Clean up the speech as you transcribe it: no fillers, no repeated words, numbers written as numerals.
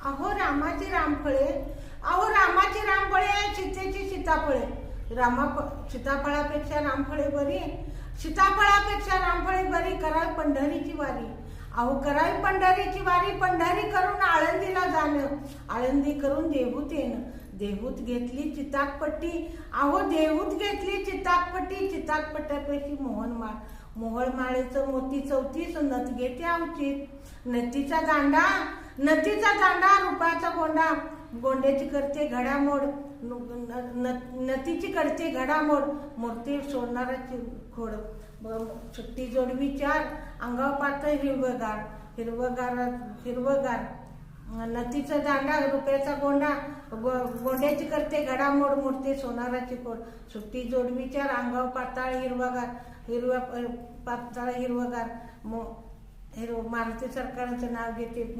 अहो रामाची रामफळे, अहो रामाची रामफळे, सीतेची सीताफळे. सीताफळापेक्षा रामफळे बरी, सीताफळापेक्षा रामफळे बरी. करावी पंढरीची वारी, अहो करावी पंढरीची वारी. पंढरी करून आळंदीला जाणं, आळंदी करून देहूत येणं. देहूत घेतली चिताकपट्टी, अहो देहूत घेतली चिताकपट्टी. चिताकपट्ट्यापेक्षा मोहनमाळ, मोहळमाळेचं मोती 34 नथ घेते अवचित. नथीचा दांडा रुपयाचा गोंडा. गोंड्याची करते घडामोड, नथीची करते घडामोड. मूर्ती सोडणाराची खोड. सुट्टी जोडवी 4, अंगावर पातळ हिरवगार. हिरवगार नथीचा दांडा रुपयाचा गोंडा. गोंड्याची करते घडामोड, मूर्ती सोनाराची खोड. सुट्टी जोडवी 4, अंगावर पाताळ हिरवगार. मारुती सरकारचं नाव घेते.